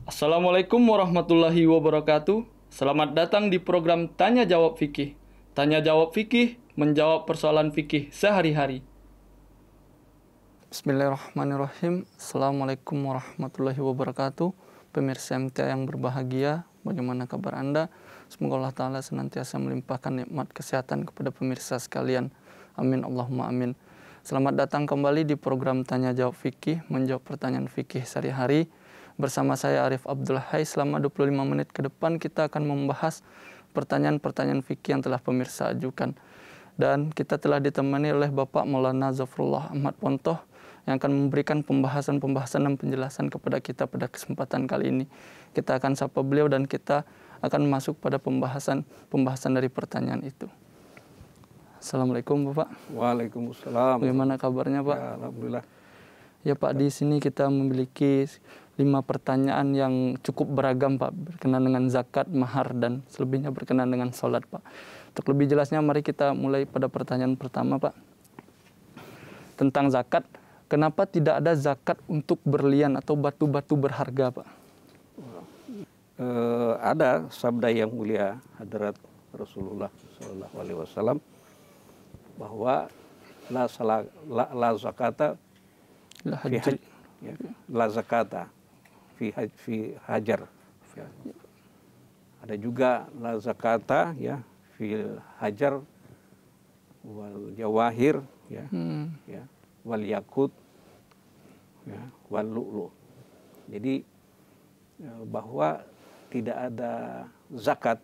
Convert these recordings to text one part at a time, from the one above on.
Assalamualaikum warahmatullahi wabarakatuh. Selamat datang di program Tanya Jawab Fikih. Tanya Jawab Fikih, menjawab persoalan fikih sehari-hari. Bismillahirrahmanirrahim. Assalamualaikum warahmatullahi wabarakatuh. Pemirsa MTA yang berbahagia, bagaimana kabar Anda? Semoga Allah Ta'ala senantiasa melimpahkan nikmat kesehatan kepada pemirsa sekalian. Amin, Allahumma amin. Selamat datang kembali di program Tanya Jawab Fikih, menjawab pertanyaan fikih sehari-hari. Bersama saya Arif Abdul Hai, selama 25 menit ke depan kita akan membahas pertanyaan-pertanyaan fikih yang telah pemirsa ajukan. Dan kita telah ditemani oleh Bapak Maulana Zafrullah Ahmad Pontoh yang akan memberikan pembahasan dan penjelasan kepada kita pada kesempatan kali ini. Kita akan sapa beliau dan kita akan masuk pada pembahasan dari pertanyaan itu. Assalamualaikum Bapak. Waalaikumsalam. Bagaimana kabarnya Pak? Ya, alhamdulillah. Ya Pak, di sini kita memiliki 5 pertanyaan yang cukup beragam Pak, berkenaan dengan zakat, mahar, dan selebihnya berkenaan dengan sholat Pak. Untuk lebih jelasnya mari kita mulai pada pertanyaan pertama Pak. Tentang zakat, kenapa tidak ada zakat untuk berlian atau batu-batu berharga Pak? Ada sabda yang mulia Hadrat Rasulullah SAW bahwa la zakata la zakata fi hajar. Ya. Ada juga la zakata ya fil hajar wal jawahir ya, ya wal yakut ya wal lu'lu. Jadi bahwa tidak ada zakat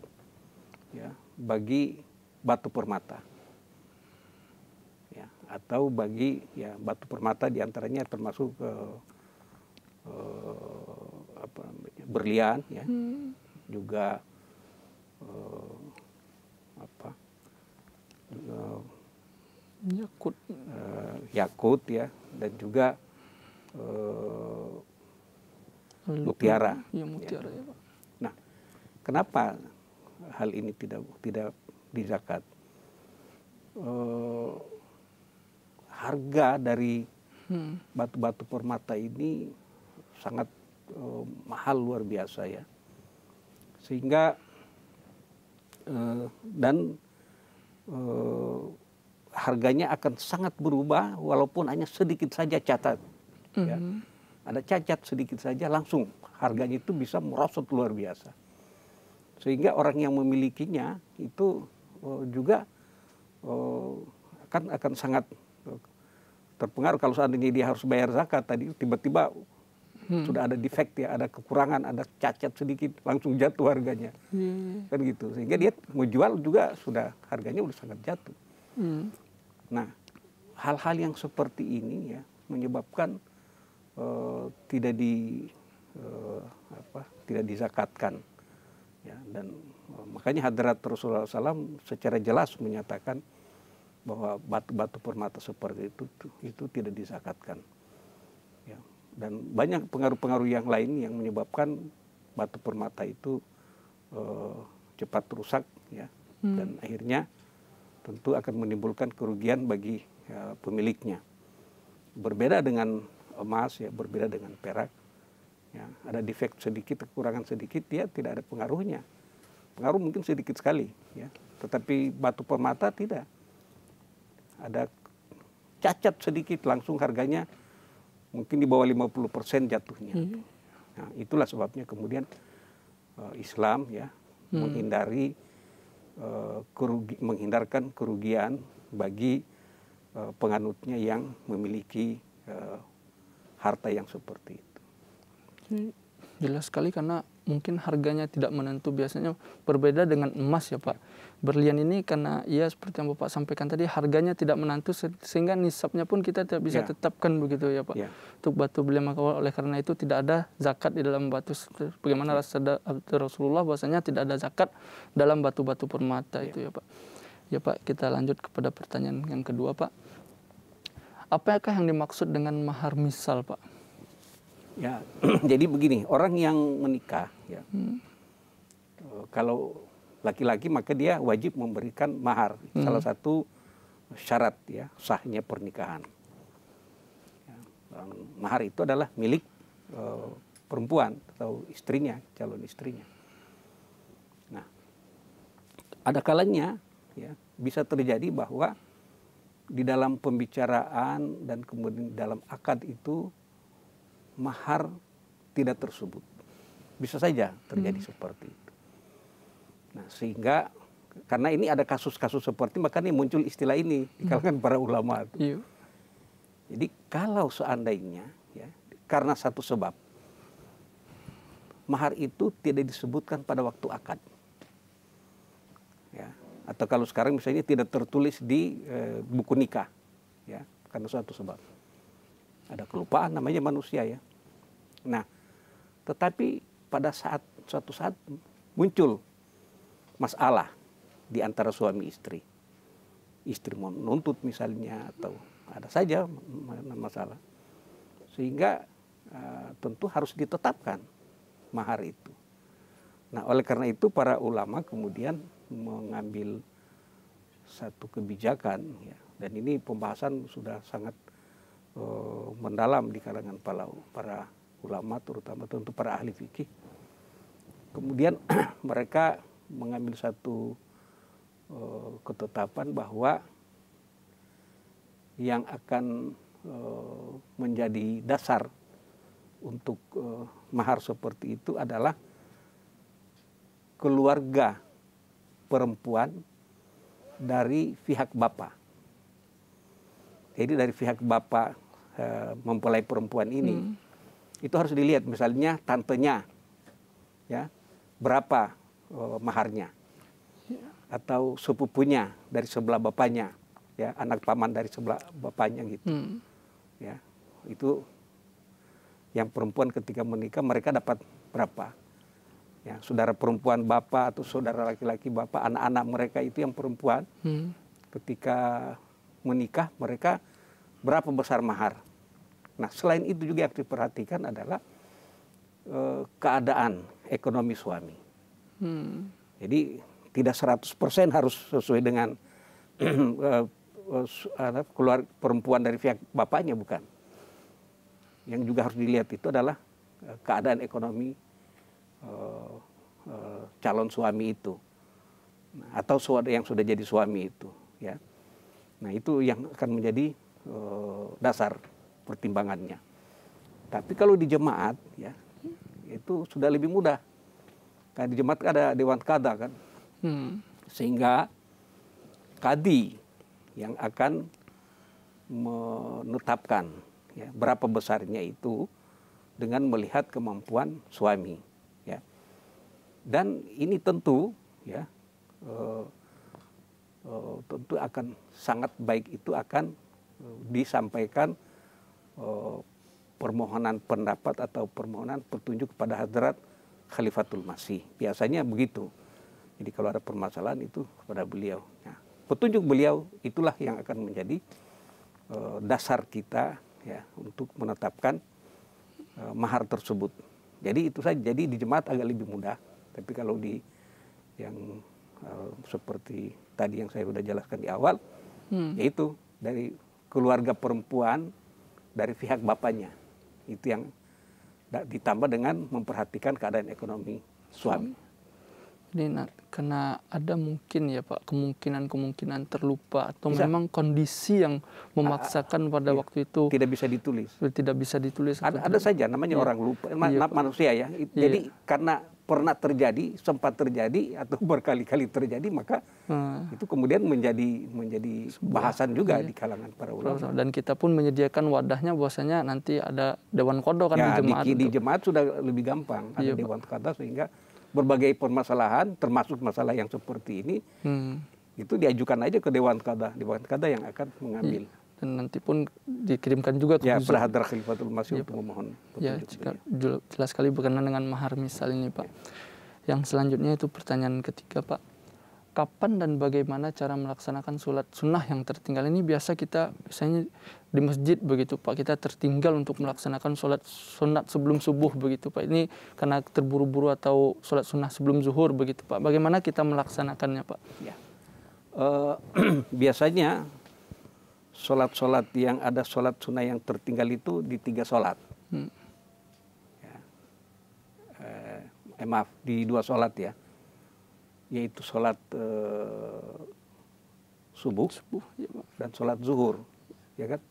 ya bagi batu permata. Ya, atau bagi ya batu permata diantaranya termasuk berlian ya, juga yakut ya, dan juga mutiara. Ya, mutiara ya Pak. Nah, kenapa hal ini tidak dizakat? Harga dari batu-batu permata ini sangat mahal luar biasa ya, sehingga harganya akan sangat berubah walaupun hanya sedikit saja cacat ya. Ada cacat sedikit saja langsung harganya itu bisa merosot luar biasa, sehingga orang yang memilikinya itu juga akan sangat terpengaruh. Kalau seandainya dia harus bayar zakat tadi, tiba-tiba sudah ada defect ya, ada kekurangan, ada cacat sedikit, langsung jatuh harganya. Kan gitu. Sehingga dia mau jual juga sudah harganya udah sangat jatuh. Nah, hal-hal yang seperti ini ya menyebabkan tidak dizakatkan. Ya, dan makanya Hadrat Rasulullah SAW secara jelas menyatakan bahwa batu-batu permata seperti itu tidak dizakatkan. Ya. Dan banyak pengaruh-pengaruh yang lain yang menyebabkan batu permata itu cepat rusak ya, dan akhirnya tentu akan menimbulkan kerugian bagi pemiliknya. Berbeda dengan emas ya, berbeda dengan perak. Ya, ada defect sedikit, kekurangan sedikit, dia tidak ada pengaruhnya. Pengaruh mungkin sedikit sekali ya, tetapi batu permata tidak. Ada cacat sedikit langsung harganya mungkin di bawah 50% jatuhnya. Nah, itulah sebabnya kemudian Islam ya menghindarkan kerugian bagi penganutnya yang memiliki harta yang seperti itu. Jelas sekali, karena mungkin harganya tidak menentu, biasanya berbeda dengan emas ya Pak. Berlian ini karena ya seperti yang Bapak sampaikan tadi, harganya tidak menentu sehingga nisabnya pun kita tidak bisa tetapkan begitu ya Pak. Untuk batu berlian, maka oleh karena itu tidak ada zakat di dalam batu. Bagaimana Rasulullah bahwasanya tidak ada zakat dalam batu-batu permata itu ya Pak. Ya Pak, kita lanjut kepada pertanyaan yang kedua Pak. Apakah yang dimaksud dengan mahar misal Pak? Ya, jadi begini, orang yang menikah ya, kalau laki-laki maka dia wajib memberikan mahar, salah satu syarat ya sahnya pernikahan. Ya, mahar itu adalah milik perempuan atau istrinya, calon istrinya. Nah, ada kalanya ya bisa terjadi bahwa di dalam pembicaraan dan kemudian dalam akad itu mahar tidak tersebut. Bisa saja terjadi seperti itu. Nah, sehingga karena ini ada kasus-kasus seperti, makanya muncul istilah ini di kalangan para ulama. Iya. Jadi kalau seandainya ya karena satu sebab mahar itu tidak disebutkan pada waktu akad, ya, atau kalau sekarang misalnya tidak tertulis di buku nikah, ya, karena suatu sebab, ada kelupaan, namanya manusia ya. Nah, tetapi pada suatu saat muncul masalah di antara suami istri, istri mau menuntut misalnya atau ada saja masalah, sehingga tentu harus ditetapkan mahar itu. Nah, oleh karena itu para ulama kemudian mengambil satu kebijakan, ya, dan ini pembahasan sudah sangat mendalam di kalangan para ulama, terutama tentu para ahli fikih. Kemudian mereka mengambil satu ketetapan bahwa yang akan menjadi dasar untuk mahar seperti itu adalah keluarga perempuan dari pihak bapak. Jadi dari pihak bapak mempelai perempuan ini, itu harus dilihat misalnya tantenya, ya, berapa maharnya, atau sepupunya dari sebelah bapaknya, ya, anak paman dari sebelah bapaknya gitu, ya, itu yang perempuan ketika menikah mereka dapat berapa, ya, saudara perempuan bapak atau saudara laki-laki bapak, anak-anak mereka itu yang perempuan, ketika menikah mereka berapa besar mahar. Nah, selain itu juga yang diperhatikan adalah keadaan ekonomi suami. Jadi tidak 100% harus sesuai dengan keluar perempuan dari pihak bapaknya, bukan. Yang juga harus dilihat itu adalah keadaan ekonomi calon suami itu, atau yang sudah jadi suami itu, ya. Nah, itu yang akan menjadi dasar pertimbangannya. Tapi kalau di jemaat, ya, itu sudah lebih mudah. Karena di jemaat ada dewan qadha kan, sehingga kadi yang akan menetapkan, ya, berapa besarnya itu dengan melihat kemampuan suami, ya. Dan ini tentu, ya, tentu akan sangat baik itu akan disampaikan permohonan pendapat atau permohonan petunjuk kepada Hadrat Khalifatul Masih. Biasanya begitu. Jadi kalau ada permasalahan itu kepada beliau. Nah, petunjuk beliau itulah yang akan menjadi dasar kita, ya, untuk menetapkan mahar tersebut. Jadi itu saja. Jadi di jemaat agak lebih mudah. Tapi kalau di yang seperti tadi yang saya sudah jelaskan di awal, yaitu dari keluarga perempuan dari pihak bapaknya, itu yang ditambah dengan memperhatikan keadaan ekonomi suami. Jadi karena ada mungkin ya Pak kemungkinan terlupa atau Bisa. memang kondisi yang memaksakan pada iya, waktu itu tidak bisa ditulis. Tidak bisa ditulis. Ada saja namanya orang lupa, manusia ya. Jadi karena pernah terjadi, sempat terjadi atau berkali-kali terjadi, maka itu kemudian menjadi bahasan juga di kalangan para ulama. Dan kita pun menyediakan wadahnya, bahwasanya nanti ada dewan qadha kan, ya, di jemaat. Di jemaat sudah lebih gampang, ada dewan qadha, sehingga berbagai permasalahan termasuk masalah yang seperti ini itu diajukan aja ke dewan qadha yang akan mengambil. Dan nanti pun dikirimkan juga ke pada Hadrat Khalifatul Masih untuk memohon petunjuk. Ya, jelas sekali berkenaan dengan mahar misal ini Pak. Yang selanjutnya itu pertanyaan ketiga Pak. Kapan dan bagaimana cara melaksanakan sholat sunnah yang tertinggal ini? Biasa kita misalnya di masjid begitu Pak, kita tertinggal untuk melaksanakan sholat sunat sebelum subuh begitu Pak. Ini karena terburu-buru atau sholat sunnah sebelum zuhur begitu Pak. Bagaimana kita melaksanakannya Pak? Ya. Biasanya sholat yang ada sholat sunnah yang tertinggal itu di 3 sholat. Ya. maaf, di 2 sholat ya, yaitu sholat subuh Ya, Pak. dan sholat zuhur, ya kan?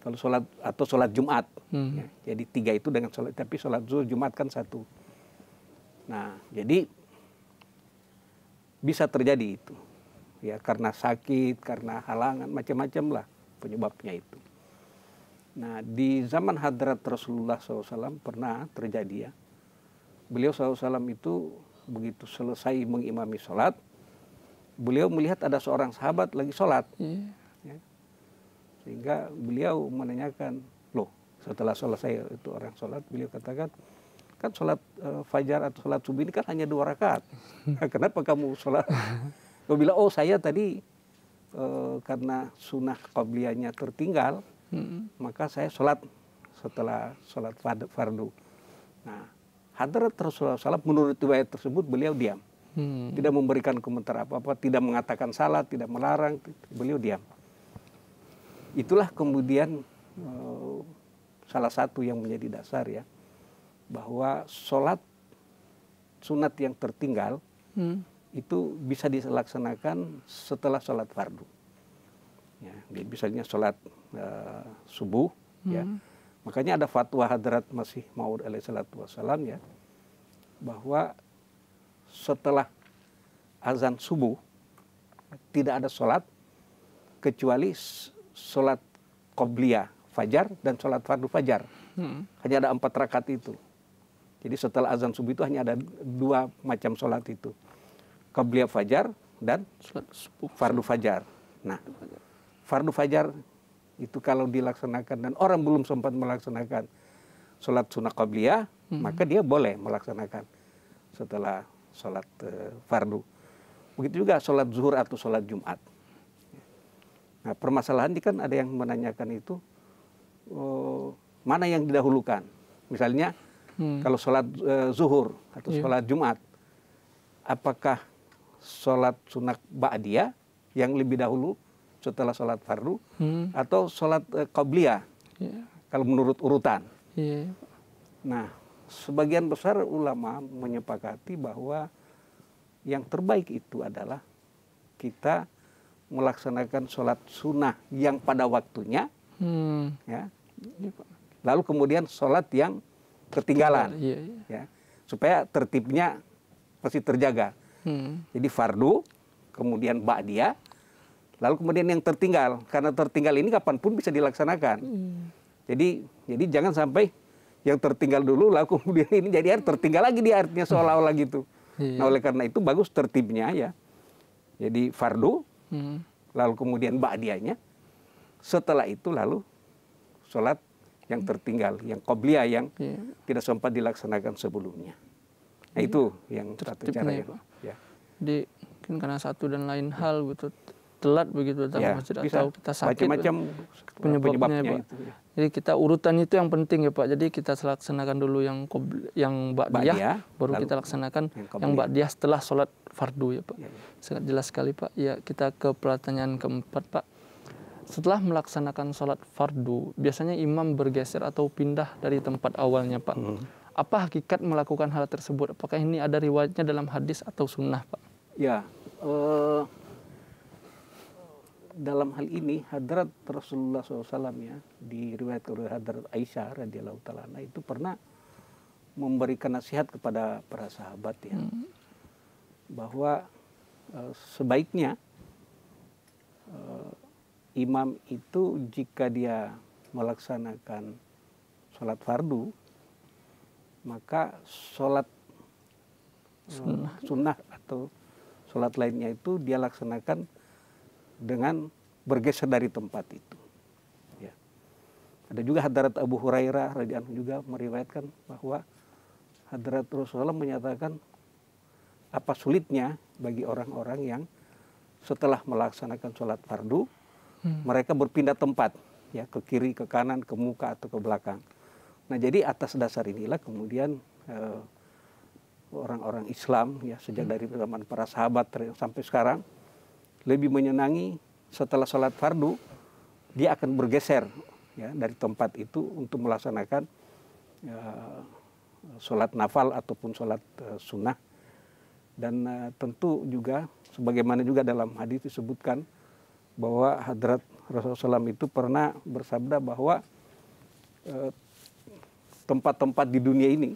Kalau sholat atau sholat Jumat, ya. Jadi 3 itu dengan sholat, tapi sholat zuhur Jumat kan 1. Nah, jadi bisa terjadi itu, ya karena sakit, karena halangan, macam-macam lah penyebabnya itu. Nah, di zaman hadrat Rasulullah SAW pernah terjadi ya, beliau SAW itu begitu selesai mengimami sholat, beliau melihat ada seorang sahabat lagi sholat. Ya. Sehingga beliau menanyakan, loh setelah selesai itu orang sholat, beliau katakan, kan sholat fajar atau sholat subuh ini kan hanya 2 rakaat. Kenapa kamu sholat? Dia bilang, oh saya tadi karena sunnah qabliyahnya tertinggal, maka saya sholat setelah sholat fardu. Nah, hadrat Rasulullah SAW menurut riwayat tersebut beliau diam. Tidak memberikan komentar apa-apa, tidak mengatakan salah, tidak melarang, beliau diam. Itulah kemudian salah satu yang menjadi dasar ya, bahwa sholat sunat yang tertinggal itu bisa dilaksanakan setelah sholat fardu. Ya, misalnya sholat subuh, ya, makanya ada fatwa Hadrat Masih Maud alaihissalatu wassalam ya, bahwa setelah azan subuh tidak ada sholat kecuali sholat qobliyah fajar dan sholat fardu fajar. Hanya ada 4 rakaat itu. Jadi setelah azan subuh itu hanya ada 2 macam sholat itu, qobliyah fajar dan fardu fajar. Nah, fardu fajar itu kalau dilaksanakan dan orang belum sempat melaksanakan sholat sunnah qobliyah, maka dia boleh melaksanakan setelah sholat fardu. Begitu juga sholat zuhur atau sholat Jumat. Nah, permasalahan ini kan ada yang menanyakan itu, mana yang didahulukan. Misalnya kalau sholat zuhur atau sholat Jumat, apakah sholat sunnah ba'diyah yang lebih dahulu setelah sholat fardu, atau sholat qabliyah, kalau menurut urutan. Nah, sebagian besar ulama menyepakati bahwa yang terbaik itu adalah kita melaksanakan sholat sunnah yang pada waktunya, ya, lalu kemudian sholat yang ketinggalan, ya, supaya tertibnya masih terjaga. Jadi fardu, kemudian ba'diyah, lalu kemudian yang tertinggal, karena tertinggal ini kapanpun bisa dilaksanakan. Jadi jangan sampai yang tertinggal dulu, lalu kemudian ini jadi tertinggal lagi, dia artinya seolah-olah gitu. Nah, oleh karena itu bagus tertibnya ya. Jadi fardu, lalu kemudian ba'diyahnya, setelah itu lalu sholat yang tertinggal, yang qobliyah, yang tidak sempat dilaksanakan sebelumnya. Nah, itu yang satu cara ya. Jadi mungkin karena satu dan lain hal gitu, telat begitu, ya, tidak tahu kita sakit, macam-macam penyebabnya ya, Pak. Itu, ya. Jadi kita urutan itu yang penting ya Pak. Jadi kita laksanakan dulu yang ba'diyah, baru kita laksanakan yang ba'diyah setelah sholat fardu ya Pak. Sangat jelas sekali Pak. Ya, kita ke pertanyaan keempat Pak. Setelah melaksanakan sholat fardu, biasanya imam bergeser atau pindah dari tempat awalnya Pak. Apa hakikat melakukan hal tersebut? Apakah ini ada riwayatnya dalam hadis atau sunnah Pak? Ya, dalam hal ini hadrat Rasulullah SAW ya, diriwayatkan oleh hadrat Aisyah radhiyallahu taala itu pernah memberikan nasihat kepada para sahabat ya, bahwa sebaiknya imam itu jika dia melaksanakan sholat fardu, maka sholat sunnah atau sholat lainnya itu dia laksanakan dengan bergeser dari tempat itu. Ya. Ada juga hadrat Abu Hurairah radhiyallahu anhu juga meriwayatkan bahwa hadrat Rasulullah menyatakan apa sulitnya bagi orang-orang yang setelah melaksanakan sholat fardu, mereka berpindah tempat, ya, ke kiri, ke kanan, ke muka atau ke belakang. Nah, jadi atas dasar inilah kemudian orang-orang Islam ya sejak dari zaman para sahabat sampai sekarang lebih menyenangi setelah sholat fardu dia akan bergeser ya dari tempat itu untuk melaksanakan sholat nafal ataupun sholat sunnah. Dan tentu juga sebagaimana juga dalam hadis disebutkan bahwa hadrat Rasulullah SAW itu pernah bersabda bahwa tempat-tempat di dunia ini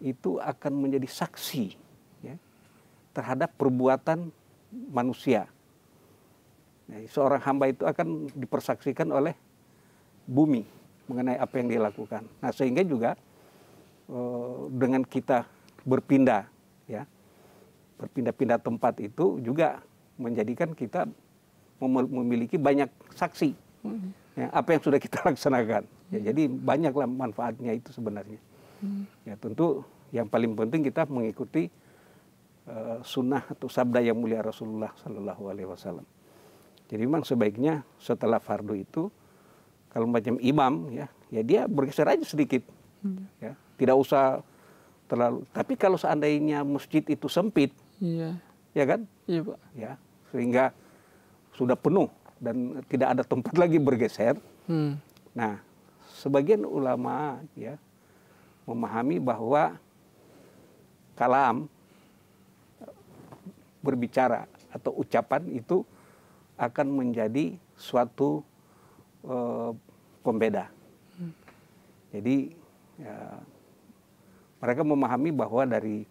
itu akan menjadi saksi ya, terhadap perbuatan manusia. Nah, seorang hamba itu akan dipersaksikan oleh bumi mengenai apa yang dia lakukan. Nah, sehingga juga dengan kita berpindah ya, berpindah-pindah tempat itu juga menjadikan kita memiliki banyak saksi ya, apa yang sudah kita laksanakan. Ya, jadi banyaklah manfaatnya itu sebenarnya. Ya, tentu yang paling penting kita mengikuti sunnah atau sabda yang mulia Rasulullah Sallallahu Alaihi Wasallam. Jadi memang sebaiknya setelah fardu itu kalau macam imam ya dia bergeser aja sedikit, ya tidak usah terlalu. Tapi kalau seandainya masjid itu sempit, ya kan, Pak. Ya sehingga sudah penuh dan tidak ada tempat lagi bergeser. Nah, sebagian ulama ya memahami bahwa kalam berbicara atau ucapan itu akan menjadi suatu pembeda. Jadi ya, mereka memahami bahwa dari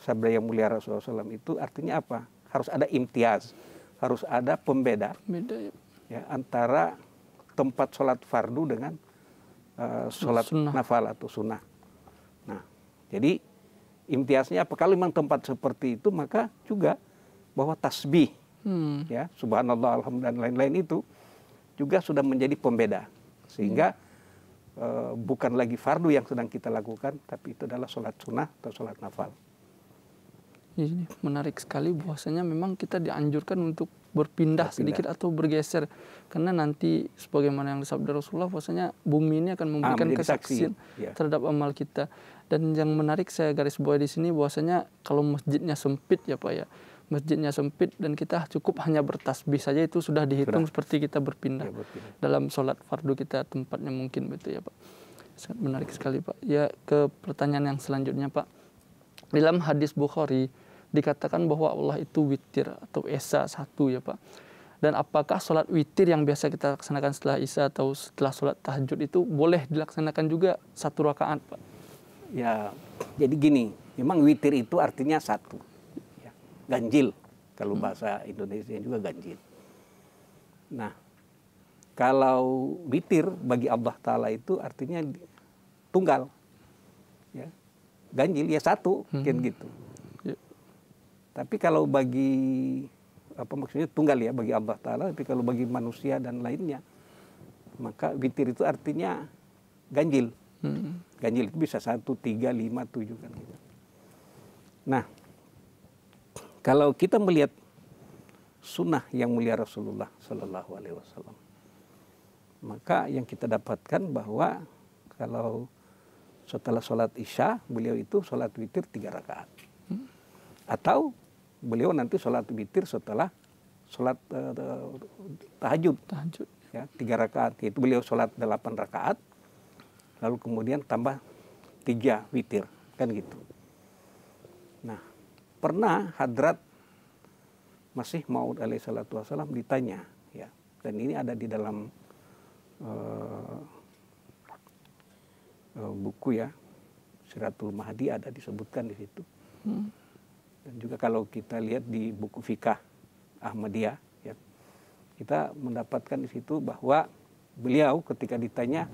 sabda yang mulia Rasulullah SAW itu artinya apa? Harus ada imtiaz, harus ada pembeda ya, antara tempat sholat fardu dengan sholat nafal atau sunnah. Nah, jadi imtiaznya apa? Kalau memang tempat seperti itu, maka juga bahwa tasbih, ya subhanallah, alhamdulillah dan lain-lain itu juga sudah menjadi pembeda, sehingga bukan lagi fardu yang sedang kita lakukan, tapi itu adalah sholat sunnah atau sholat nafal. Ini menarik sekali bahwasanya memang kita dianjurkan untuk berpindah sedikit atau bergeser, karena nanti sebagaimana yang disabda Rasulullah bahwasanya bumi ini akan memberikan kesaksian terhadap amal kita. Dan yang menarik saya garis bawahi di sini bahwasanya kalau masjidnya sempit ya Pak ya, masjidnya sempit dan kita cukup hanya bertasbih saja itu sudah dihitung seperti kita berpindah dalam sholat fardu kita tempatnya mungkin betul ya Pak. Sangat menarik sekali Pak. Ya, ke pertanyaan yang selanjutnya Pak. Dalam hadis Bukhari dikatakan bahwa Allah itu witir atau esa satu ya Pak. Dan apakah sholat witir yang biasa kita laksanakan setelah isya atau setelah sholat tahajud itu boleh dilaksanakan juga satu rakaat Pak? Ya, jadi gini, memang witir itu artinya satu, ya, ganjil. Kalau bahasa Indonesia juga ganjil. Nah, kalau witir bagi Allah Ta'ala itu artinya tunggal, ya, ganjil ya satu, mungkin gitu. Ya. Tapi kalau bagi apa maksudnya tunggal ya bagi Allah Ta'ala, tapi kalau bagi manusia dan lainnya, maka witir itu artinya ganjil. Ganjil itu bisa 1, 3, 5, 7 kan gitu. Nah, kalau kita melihat sunnah yang mulia Rasulullah Sallallahu Alaihi Wasallam, maka yang kita dapatkan bahwa kalau setelah sholat isya beliau itu sholat witir 3 rakaat, atau beliau nanti sholat witir setelah sholat tahajud ya 3 rakaat, yaitu beliau sholat 8 rakaat lalu kemudian tambah 3 witir kan gitu. Nah, pernah Hadrat Masih Maud alaihi salatu wassalam ditanya ya, dan ini ada di dalam buku ya Siratul Mahdi, ada disebutkan di situ. Dan juga kalau kita lihat di buku fikah Ahmadiyah ya, kita mendapatkan di situ bahwa beliau ketika ditanya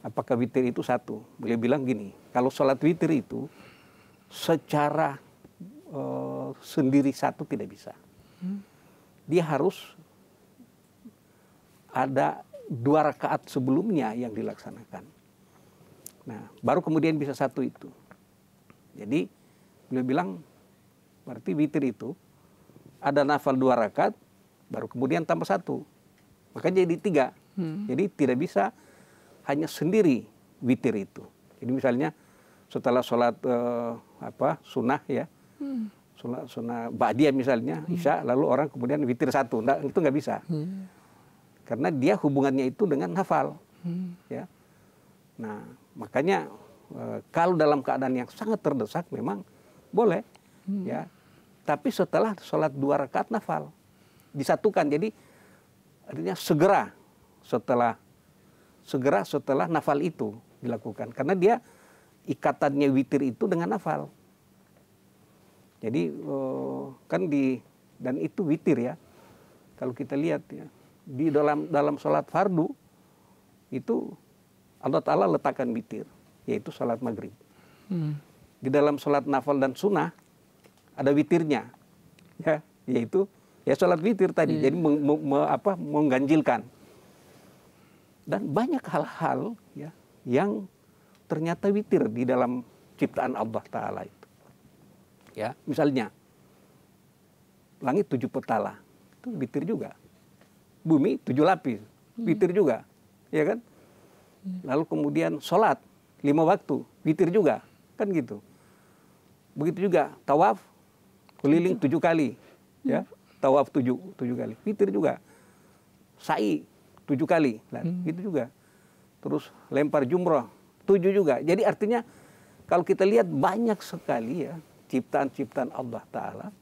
apakah witir itu satu, beliau bilang gini, kalau sholat witir itu secara sendiri satu tidak bisa. Dia harus ada 2 rakaat sebelumnya yang dilaksanakan. Nah, baru kemudian bisa satu itu. Jadi beliau bilang berarti witir itu ada nafal 2 rakaat, baru kemudian tambah 1, makanya jadi 3. Jadi tidak bisa hanya sendiri witir itu. Jadi misalnya setelah sholat sunnah ya, sunnah ba'diyah misalnya, isya, lalu orang kemudian witir 1, itu nggak bisa. Karena dia hubungannya itu dengan hafal. Ya. Nah, makanya kalau dalam keadaan yang sangat terdesak memang boleh, ya. Tapi setelah sholat 2 rakaat nafal disatukan, jadi artinya segera setelah nafal itu dilakukan, karena dia ikatannya witir itu dengan nafal. Jadi dan itu witir ya. Kalau kita lihat ya, di dalam sholat fardu itu Allah Ta'ala letakkan witir, yaitu sholat maghrib. Di dalam sholat nafal dan sunnah ada witirnya, ya, yaitu ya sholat witir tadi. Jadi mengganjilkan. Dan banyak hal-hal ya yang ternyata witir di dalam ciptaan Allah Ta'ala itu. Ya, misalnya langit 7 petala, itu witir juga. Bumi 7 lapis, witir juga, ya kan? Lalu kemudian sholat 5 waktu, witir juga, kan gitu. Begitu juga tawaf keliling 7 kali, ya, tawaf 7 kali, witir juga. Sa'i 7 kali, gitu juga. Terus lempar jumrah 7 juga. Jadi artinya kalau kita lihat banyak sekali ya ciptaan-ciptaan Allah Ta'ala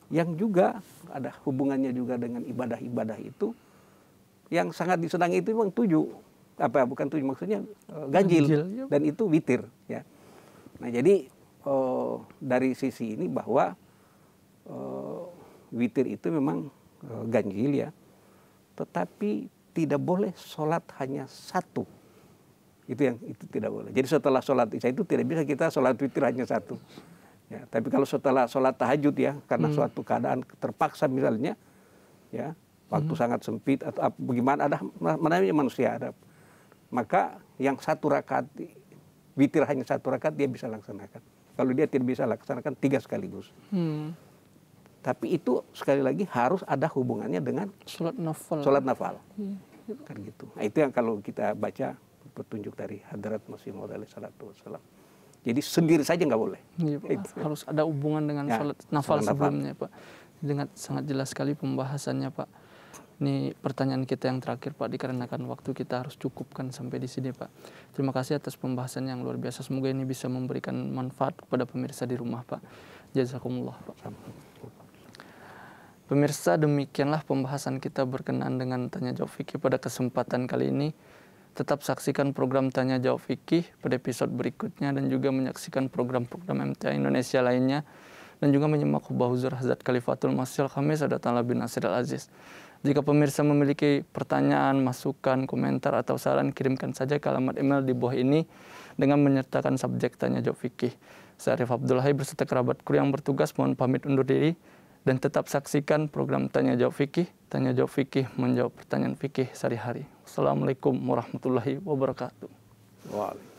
yang juga ada hubungannya juga dengan ibadah-ibadah itu, yang sangat disenangi itu memang 7. Bukan 7, maksudnya ganjil. Dan itu witir. Ya. Nah jadi dari sisi ini bahwa witir itu memang ganjil ya. Tetapi tidak boleh sholat hanya 1. Itu tidak boleh. Jadi setelah sholat isya itu tidak bisa kita sholat witir hanya 1. Ya, tapi kalau setelah sholat tahajud ya, karena suatu keadaan terpaksa misalnya, ya waktu sangat sempit atau bagaimana, ada namanya manusia ada, maka yang 1 rakaat witir hanya 1 rakaat dia bisa laksanakan. Kalau dia tidak bisa laksanakan 3 sekaligus. Tapi itu sekali lagi harus ada hubungannya dengan sholat nafal. Kan gitu. Nah, itu yang kalau kita baca petunjuk dari Hadrat Masih Maud alaihi salatu wassalam. Jadi sendiri saja nggak boleh. Iya, Pak. Harus ada hubungan dengan sholat nafal sebelumnya, Pak. Dengan sangat jelas sekali pembahasannya, Pak. Ini pertanyaan kita yang terakhir, Pak, dikarenakan waktu kita harus cukupkan sampai di sini, Pak. Terima kasih atas pembahasan yang luar biasa. Semoga ini bisa memberikan manfaat kepada pemirsa di rumah, Pak. Jazakumullah, Pak. Pemirsa, demikianlah pembahasan kita berkenaan dengan Tanya Jawab Fikih pada kesempatan kali ini. Tetap saksikan program Tanya Jawab Fikih pada episode berikutnya dan juga menyaksikan program-program MTA Indonesia lainnya dan juga menyimak khutbah Huzur Hazrat Khalifatul Masih Al-Khamis Sadat Ta'ala bin Nasir Al-Aziz. Jika pemirsa memiliki pertanyaan, masukan, komentar atau saran, kirimkan saja ke alamat email di bawah ini dengan menyertakan subjek Tanya Jawab Fikih. Saya Arif Abdullahi berserta kerabatku yang bertugas mohon pamit undur diri. Dan tetap saksikan program Tanya Jawab Fikih. Tanya Jawab Fikih menjawab pertanyaan fikih sehari-hari. Assalamualaikum warahmatullahi wabarakatuh. Waalaikumsalam.